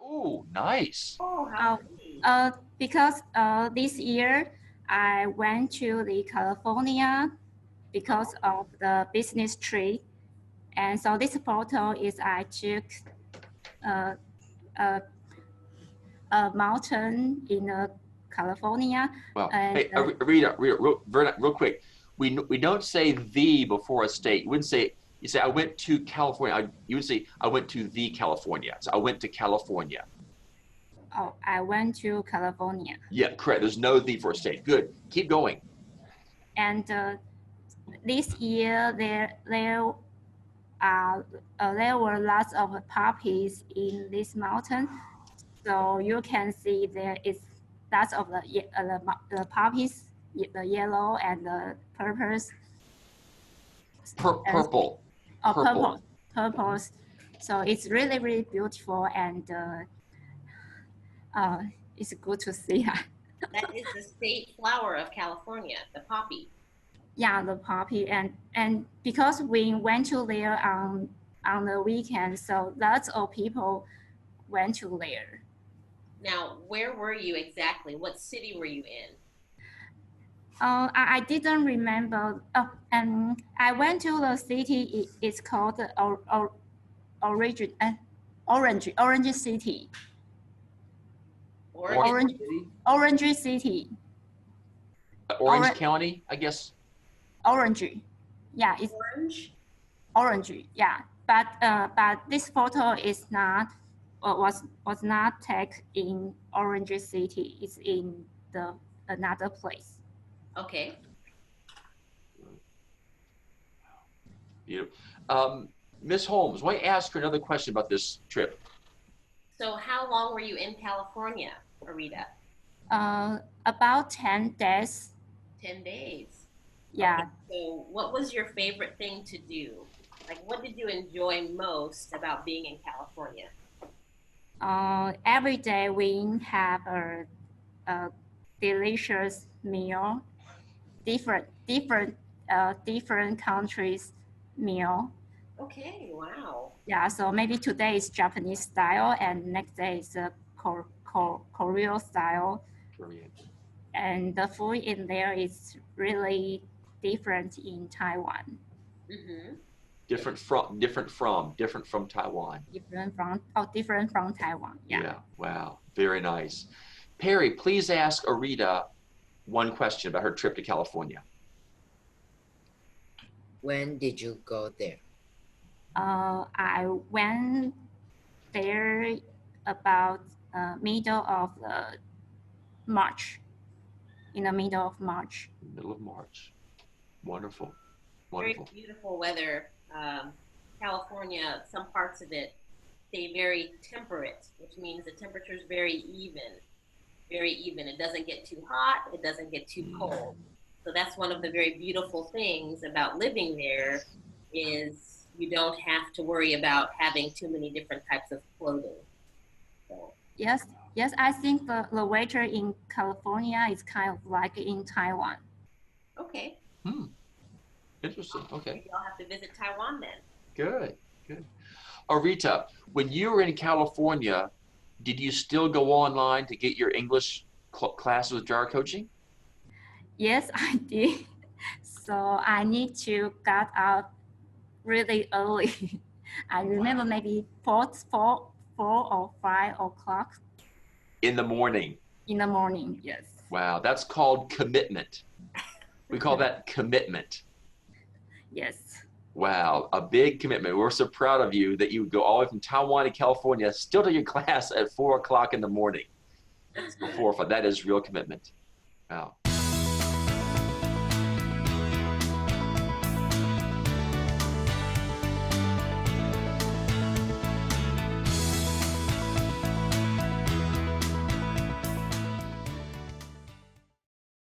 Oh, nice. Oh, Uh, how pretty. because this year I went to the California because of the business trip, and so this photo is I took uh, a, a mountain in California, Wow. and Hey, Rita, real quick. We don't say the before a state. You wouldn't say, you say I went to California. You would say I went to the California. So I went to California. oh, I went to California, Yeah, correct. There's no the for a state. Good. Keep going. and this year there were lots of puppies in this mountain, so you can see there is lots of the puppies, the yellow and the purples. Purple. Purples. So it's really, really beautiful, and it's good to see. That is the state flower of California, the poppy. Yeah, the poppy, and because we went to there on the weekend, so lots of people went to there. Now, where were you exactly? What city were you in? I didn't remember. Oh, and I went to the city. It's called Orange City. Orange City? Orange City. Orange County, I guess. Orange. Yeah, it's orange. Yeah, but this photo is not was not taken in Orange City. It's in the another place. Okay. Beautiful. Miss Holmes, why ask her another question about this trip? So how long were you in California, Arita? About 10 days. 10 days. Yeah. Okay, so what was your favorite thing to do? Like, what did you enjoy most about being in California? Every day we have a delicious meal, different countries meal. Okay, wow. Yeah, so maybe today is Japanese style and next day is Korean style. Korean. And the food in there is really different in Taiwan. Mm-hmm. Different from Taiwan. Different from Taiwan. Yeah. Yeah. Wow. Very nice. Perry, please ask Arita one question about her trip to California. When did you go there? I went there about middle of March. In the middle of March. Middle of March. Wonderful. Very beautiful weather. California, some parts of it stay very temperate, which means the temperature is very even. Very even. It doesn't get too hot. It doesn't get too cold. So that's one of the very beautiful things about living there is you don't have to worry about having too many different types of clothing. So. Yes, I think the weather in California is kind of like in Taiwan. Okay. Interesting. Okay. Maybe I'll have to visit Taiwan then. Good. Arita, when you were in California, did you still go online to get your English classes with DreyerCoaching? Yes, I did. So I need to get up really early. I remember maybe 4 or 5 o'clock. In the morning. In the morning, yes. Wow, that's called commitment. We call that commitment. Yes. Wow, a big commitment. We're so proud of you that you would go all the way from Taiwan to California, still to your class at 4 o'clock in the morning. Before 5. That is real commitment. Wow.